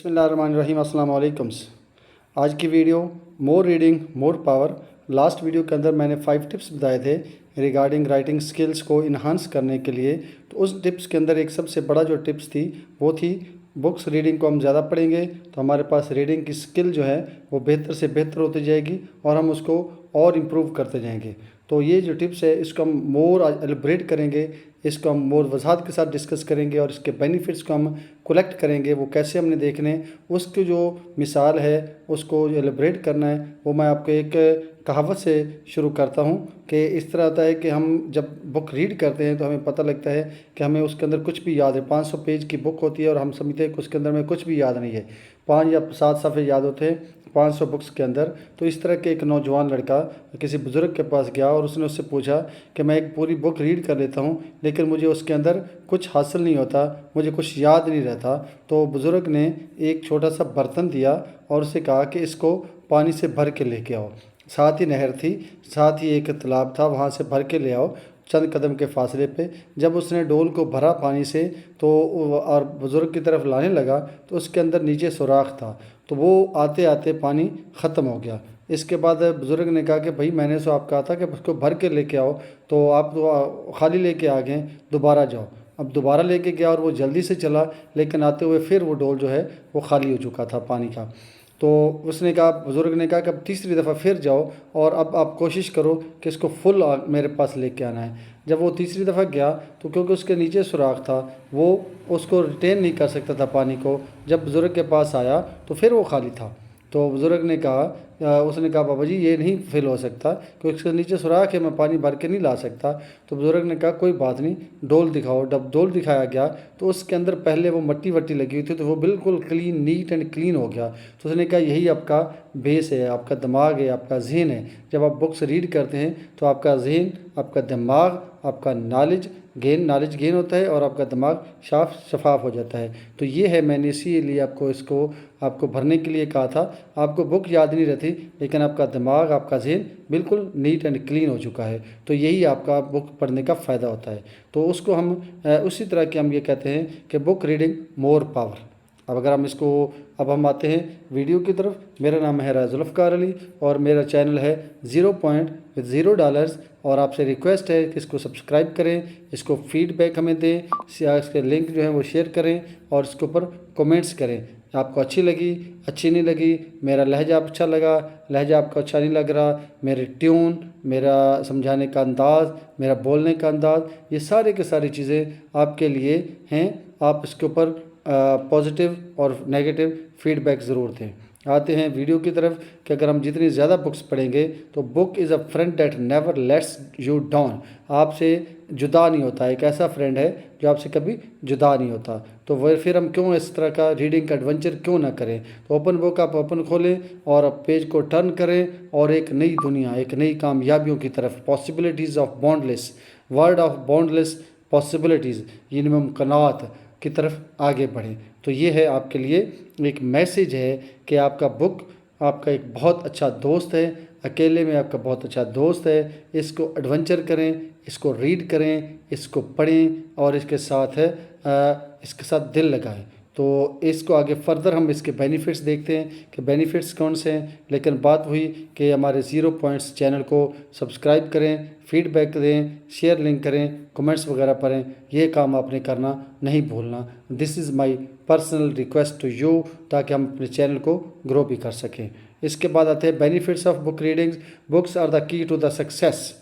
बिस्मिल्लाहिर्रहमानिर्रहीम। अस्सलाम वालेकुम। आज की video more reading more power. Last video के अंदर मैंने 5 टिप्स बताए थे रिगार्डिंग राइटिंग स्किल्स को इन्हांस करने के लिए। तो उस टिप्स के अंदर एक सबसे बड़ा जो टिप्स थी वो थी बुक्स रीडिंग को हम ज़्यादा पढ़ेंगे तो हमारे पास रीडिंग की स्किल जो है वो बेहतर से बेहतर होती जाएगी और हम उसको और इम्प्रूव करते जाएंगे। तो ये जो टिप्स है इसको हम मोर एलिब्रेट करेंगे, इसको हम मोर वजाहत के साथ डिस्कस करेंगे और इसके बेनिफिट्स को हम कलेक्ट करेंगे। वो कैसे हमने देखने, उसकी जो मिसाल है उसको एलिब्रेट करना है। वो मैं आपको एक कहावत से शुरू करता हूँ कि इस तरह होता है कि हम जब बुक रीड करते हैं तो हमें पता लगता है कि हमें उसके अंदर कुछ भी याद है। 500 पेज की बुक होती है और हम समझते हैं कि उसके अंदर में कुछ भी याद नहीं है। 5 या 7 सफ़े याद होते हैं 500 बुक्स के अंदर। तो इस तरह के एक नौजवान लड़का किसी बुज़ुर्ग के पास गया और उसने उससे पूछा कि मैं एक पूरी बुक रीड कर लेता हूँ लेकिन मुझे उसके अंदर कुछ हासिल नहीं होता, मुझे कुछ याद नहीं रहता। तो बुज़ुर्ग ने एक छोटा सा बर्तन दिया और उसे कहा कि इसको पानी से भर के लेके आओ। साथ ही नहर थी, साथ ही एक तालाब था, वहाँ से भर के ले आओ चंद कदम के फासले पे। जब उसने डोल को भरा पानी से तो और बुज़ुर्ग की तरफ लाने लगा तो उसके अंदर नीचे सुराख था, तो वो आते आते पानी ख़त्म हो गया। इसके बाद बुज़ुर्ग ने कहा कि भाई मैंने तो आप कहा था कि उसको भर के लेके आओ, तो आप तो खाली लेके आ गए, दोबारा जाओ। अब दोबारा लेके गया और वो जल्दी से चला लेकिन आते हुए फिर वो डोल जो है वो खाली हो चुका था पानी का। तो उसने कहा, बुज़ुर्ग ने कहा कि अब तीसरी दफ़ा फिर जाओ और अब आप कोशिश करो कि इसको फुल मेरे पास लेके आना है। जब वो तीसरी दफ़ा गया तो क्योंकि उसके नीचे सुराख था वो उसको रिटेन नहीं कर सकता था पानी को। जब बुज़ुर्ग के पास आया तो फिर वो खाली था। तो बुज़ुर्ग ने कहा उसने कहा बाबा जी ये नहीं फिल हो सकता क्योंकि उसके नीचे सुराख है, मैं पानी भर के नहीं ला सकता। तो बुज़ुर्ग ने कहा कोई बात नहीं, डोल दिखाओ। जब डोल दिखाया गया तो उसके अंदर पहले वो मट्टी वट्टी लगी हुई थी तो वो बिल्कुल क्लीन, नीट एंड क्लीन हो गया। तो उसने कहा यही आपका बेस है, आपका दिमाग है, आपका जहन है। जब आप बुक्स रीड करते हैं तो आपका जहन, आपका दिमाग, आपका नॉलेज गेन होता है और आपका दिमाग शफाफ हो जाता है। तो ये है, मैंने इसीलिए आपको भरने के लिए कहा था। आपको बुक याद नहीं रहती लेकिन आपका दिमाग, आपका जहन बिल्कुल नीट एंड क्लीन हो चुका है। तो यही आपका बुक पढ़ने का फ़ायदा होता है। तो उसको हम उसी तरह के हम ये कहते हैं कि बुक रीडिंग मोर पावर। अब हम आते हैं वीडियो की तरफ। मेरा नाम है जुल्फ़कार अली और मेरा चैनल है 0 पॉइंट विद $0 और आपसे रिक्वेस्ट है कि इसको सब्सक्राइब करें, इसको फीडबैक हमें दें, इसके लिंक जो है वो शेयर करें और इसके ऊपर कमेंट्स करें। आपको अच्छी लगी, अच्छी नहीं लगी, मेरा लहजा अच्छा लगा, लहजा आपको अच्छा नहीं लग रहा, मेरी ट्यून, मेरा समझाने का अंदाज़, मेरा बोलने का अंदाज़, ये सारे के सारी चीज़ें आपके लिए हैं। आप इसके ऊपर पॉजिटिव और नेगेटिव फीडबैक ज़रूर दें। आते हैं वीडियो की तरफ कि अगर हम जितनी ज़्यादा बुक्स पढ़ेंगे तो book is a friend that never lets you down. आपसे जुदा नहीं होता, एक ऐसा फ्रेंड है जो आपसे कभी जुदा नहीं होता। तो वह फिर हम क्यों इस तरह का रीडिंग का एडवेंचर क्यों ना करें। तो ओपन बुक आप ओपन खोलें और आप पेज को टर्न करें और एक नई दुनिया, एक नई कामयाबियों की तरफ, possibilities of boundless, world of boundless possibilities, यानी मुमकिनात की तरफ आगे बढ़ें। तो ये है आपके लिए एक मैसेज है कि आपका बुक आपका एक बहुत अच्छा दोस्त है, अकेले में आपका बहुत अच्छा दोस्त है। इसको एडवेंचर करें, इसको रीड करें, इसको पढ़ें और इसके साथ दिल लगाएं। तो इसको आगे फर्दर हम इसके बेनिफिट्स देखते हैं कि बेनिफिट्स कौन से हैं। लेकिन बात हुई कि हमारे 0 पॉइंट्स चैनल को सब्सक्राइब करें, फीडबैक दें, शेयर लिंक करें, कमेंट्स वगैरह पढ़ें, ये काम आपने करना नहीं भूलना। This is my personal request to you, ताकि हम अपने चैनल को ग्रो भी कर सकें। इसके बाद आते हैं benefits of book readings. Books are the key to the success.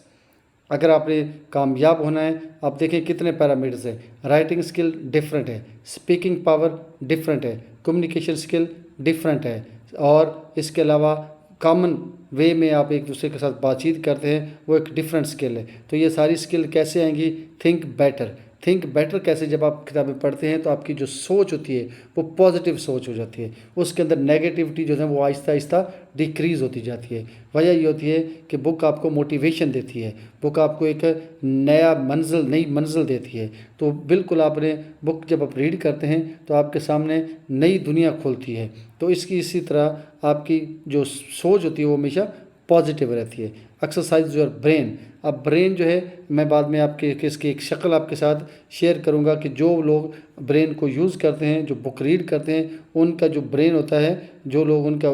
अगर आपने कामयाब होना है, आप देखें कितने पैरामीटर्स हैं। राइटिंग स्किल डिफरेंट है, स्पीकिंग पावर डिफरेंट है, कम्युनिकेशन स्किल डिफरेंट है और इसके अलावा कॉमन वे में आप एक दूसरे के साथ बातचीत करते हैं, वो एक डिफरेंट स्किल है। तो ये सारी स्किल कैसे आएंगी? थिंक बेटर कैसे? जब आप किताबें पढ़ते हैं तो आपकी जो सोच होती है वो पॉजिटिव सोच हो जाती है, उसके अंदर नेगेटिविटी जो है वो आहिस्ता आहिस्ता डिक्रीज़ होती जाती है। वजह ये होती है कि बुक आपको मोटिवेशन देती है, बुक आपको एक नई मंजिल देती है। तो बिल्कुल आपने बुक जब आप रीड करते हैं तो आपके सामने नई दुनिया खुलती है। तो इसी तरह आपकी जो सोच होती है वो हमेशा पॉजिटिव रहती है। Exercise your brain. अब ब्रेन जो है मैं बाद में आपके इसकी एक शक्ल आपके साथ शेयर करूंगा कि जो लोग ब्रेन को यूज़ करते हैं, जो बुक रीड करते हैं, उनका जो ब्रेन होता है, जो लोग उनका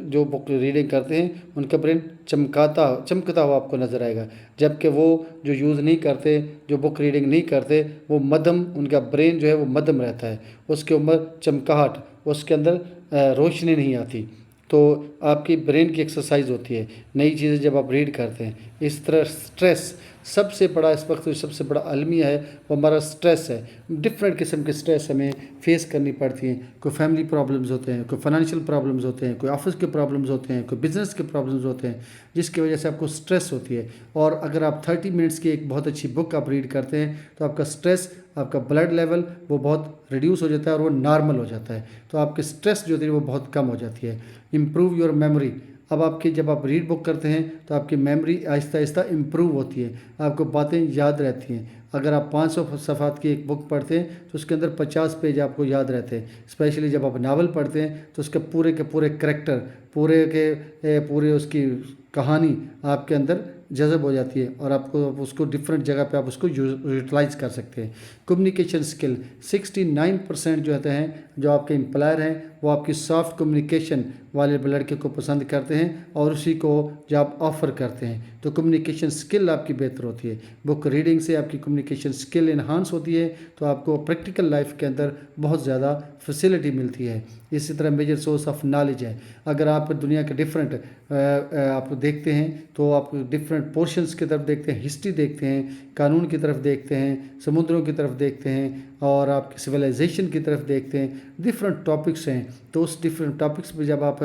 जो बुक रीडिंग करते हैं उनका ब्रेन चमकता हुआ आपको नज़र आएगा, जबकि वो जो यूज़ नहीं करते, जो बुक रीडिंग नहीं करते, वो मध्यम, उनका ब्रेन जो है वो मध्यम रहता है, उसके ऊपर चमकाहट, उसके अंदर रोशनी नहीं आती। तो आपकी ब्रेन की एक्सरसाइज होती है नई चीज़ें जब आप रीड करते हैं। इस तरह स्ट्रेस सबसे बड़ा इस वक्त सबसे बड़ा अलमिया है वो हमारा स्ट्रेस है। डिफरेंट किस्म के स्ट्रेस हमें फेस करनी पड़ती हैं। कोई फैमिली प्रॉब्लम्स होते हैं, कोई फाइनेंशियल प्रॉब्लम्स होते हैं, कोई ऑफिस के प्रॉब्लम्स होते हैं, कोई बिजनेस के प्रॉब्लम्स होते हैं, जिसकी वजह से आपको स्ट्रेस होती है। और अगर आप 30 मिनट्स की एक बहुत अच्छी बुक आप रीड करते हैं तो आपका स्ट्रेस, आपका ब्लड लेवल वो बहुत रिड्यूस हो जाता है और वो नॉर्मल हो जाता है। तो आपकी स्ट्रेस जो होती है वो बहुत कम हो जाती है। Improve your memory. अब आपकी जब आप रीड बुक करते हैं तो आपकी मेमोरी आहिस्ता आहिस्ता इम्प्रूव होती है, आपको बातें याद रहती हैं। अगर आप 500 सफ़ात की एक बुक पढ़ते हैं तो उसके अंदर 50 पेज आपको याद रहते हैं। स्पेशली जब आप नावल पढ़ते हैं तो उसके पूरे के पूरे करैक्टर, पूरे उसकी कहानी आपके अंदर जज़ब हो जाती है और आपको उसको डिफरेंट जगह पे आप उसको यूटिलाइज़ कर सकते हैं। कम्युनिकेशन स्किल 69% जो होते हैं, जो आपके एम्प्लॉयर हैं, वो आपकी सॉफ्ट कम्युनिकेशन वाले लड़के को पसंद करते हैं और उसी को जब आप ऑफ़र करते हैं तो कम्युनिकेशन स्किल आपकी बेहतर होती है। बुक रीडिंग से आपकी कम्युनिकेशन स्किल इन्हांस होती है तो आपको प्रैक्टिकल लाइफ के अंदर बहुत ज़्यादा फैसिलिटी मिलती है। इसी तरह मेजर सोर्स ऑफ नॉलेज है। अगर आप दुनिया के डिफरेंट आप देखते हैं तो आप डिफरेंट पोर्शंस की तरफ देखते हैं, हिस्ट्री देखते हैं, कानून की तरफ देखते हैं, समुद्रों की तरफ देखते हैं और आपकी सिविलाइजेशन की तरफ देखते हैं, डिफरेंट टॉपिक्स हैं। तो उस डिफरेंट टॉपिक्स पे जब आप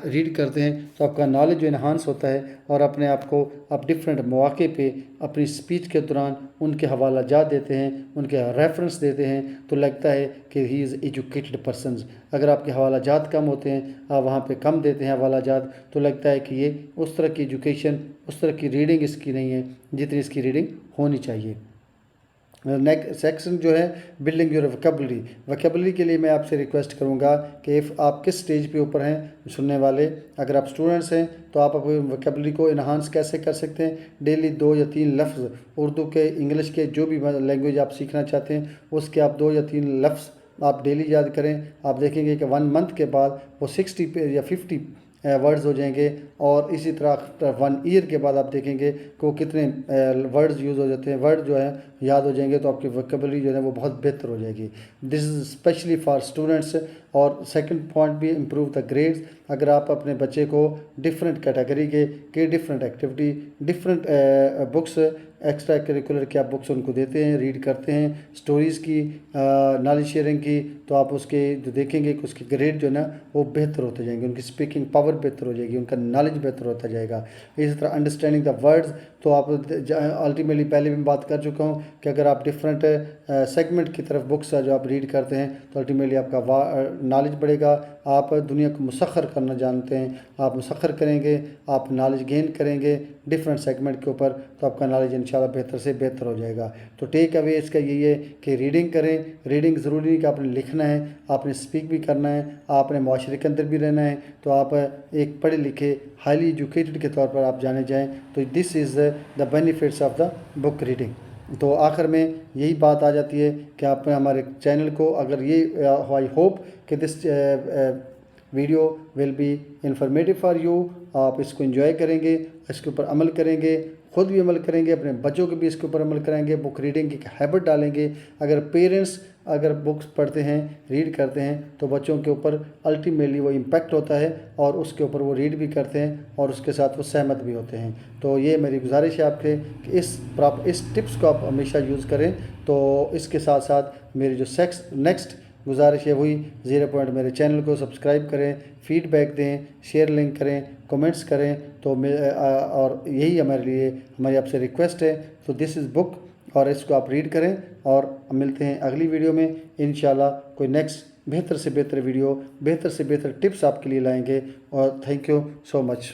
रीड करते हैं तो आपका नॉलेज जो इन्हांस होता है और अपने आप को आप डिफरेंट मौके पे अपनी स्पीच के दौरान उनके हवाला जात देते हैं, उनके रेफरेंस देते हैं तो लगता है कि ही इज़ एजुकेटेड पर्सनस। अगर आपके हवाला जात कम होते हैं, आप वहाँ पे कम देते हैं हवाला जात, तो लगता है कि ये उस तरह की एजुकेशन, उस तरह की रीडिंग इसकी नहीं है जितनी इसकी रीडिंग होनी चाहिए। नेक्स्ट सेक्शन जो है बिल्डिंग योर वोकेबलरी। वोकेबलरी के लिए मैं आपसे रिक्वेस्ट करूंगा कि इफ़ आप किस स्टेज पे ऊपर हैं सुनने वाले, अगर आप स्टूडेंट्स हैं तो आप अपनी वोकेबलरी को इन्हांस कैसे कर सकते हैं। डेली 2 या 3 लफ्ज़ उर्दू के, इंग्लिश के, जो भी लैंग्वेज आप सीखना चाहते हैं उसके आप 2 या 3 लफ्ज़ आप डेली याद करें। आप देखेंगे कि 1 मंथ के बाद वो 60 या 50 वर्ड्स हो जाएंगे और इसी तरह आफ्टर 1 ईयर के बाद आप देखेंगे कि वो कितने वर्ड्स यूज़ हो जाते हैं, वर्ड जो है याद हो जाएंगे तो आपकी वोकेबलरी जो है वो बहुत बेहतर हो जाएगी। This is specially for students. और सेकंड पॉइंट भी इम्प्रूव द ग्रेड्स। अगर आप अपने बच्चे को डिफरेंट कैटेगरी के different activity, different books, extra curricular की आप बुक्स उनको देते हैं, रीड करते हैं, स्टोरीज़ की, नॉलेज शेयरिंग की, तो आप उसके जो देखेंगे कि उसके ग्रेड जो है ना वो बेहतर होते जाएंगे, उनकी स्पीकिंग पावर बेहतर हो जाएगी, उनका नॉलेज बेहतर होता जाएगा। इसी तरह अंडरस्टैंडिंग द वर्ड्स। तो आप अल्टीमेटली पहले भी बात कर चुका हूँ कि अगर आप डिफरेंट सेगमेंट की तरफ बुक्स जो आप रीड करते हैं तो अल्टीमेटली आपका नॉलेज बढ़ेगा। आप दुनिया को मुसख्खर करना जानते हैं, आप मुसख्खर करेंगे, आप नॉलेज गेन करेंगे डिफरेंट सेगमेंट के ऊपर, तो आपका नॉलेज इंशाल्लाह बेहतर से बेहतर हो जाएगा। तो टेक अवे इसका यही है कि रीडिंग करें। रीडिंग ज़रूरी नहीं कि आपने लिखना है, आपने स्पीक भी करना है, आपने माशरे के अंदर भी रहना है। तो आप एक पढ़े लिखे हाईली एजुकेटेड के तौर पर आप जाने जाएँ। तो this is the benefits of the book reading. तो आखिर में यही बात आ जाती है कि आप हमारे चैनल को, अगर ये आई होप कि this video will be informative for you, आप इसको एंजॉय करेंगे, इसके ऊपर अमल करेंगे, ख़ुद भी अमल करेंगे, अपने बच्चों को भी इसके ऊपर अमल कराएंगे, बुक रीडिंग की हैबिट डालेंगे। अगर पेरेंट्स अगर बुक्स पढ़ते हैं, रीड करते हैं तो बच्चों के ऊपर अल्टीमेटली वो इम्पैक्ट होता है और उसके ऊपर वो रीड भी करते हैं और उसके साथ वो सहमत भी होते हैं। तो ये मेरी गुजारिश है आपके कि इस टिप्स को आप हमेशा यूज़ करें। तो इसके साथ साथ मेरी जो नेक्स्ट गुजारिश है वही 0 पॉइंट, मेरे चैनल को सब्सक्राइब करें, फीडबैक दें, शेयर लिंक करें, कमेंट्स करें। तो और यही हमारी आपसे रिक्वेस्ट है। तो दिस इज़ बुक और इसको आप रीड करें और मिलते हैं अगली वीडियो में इंशाल्लाह। कोई नेक्स्ट बेहतर से बेहतर वीडियो, बेहतर से बेहतर टिप्स आपके लिए लाएंगे। और थैंक यू सो मच।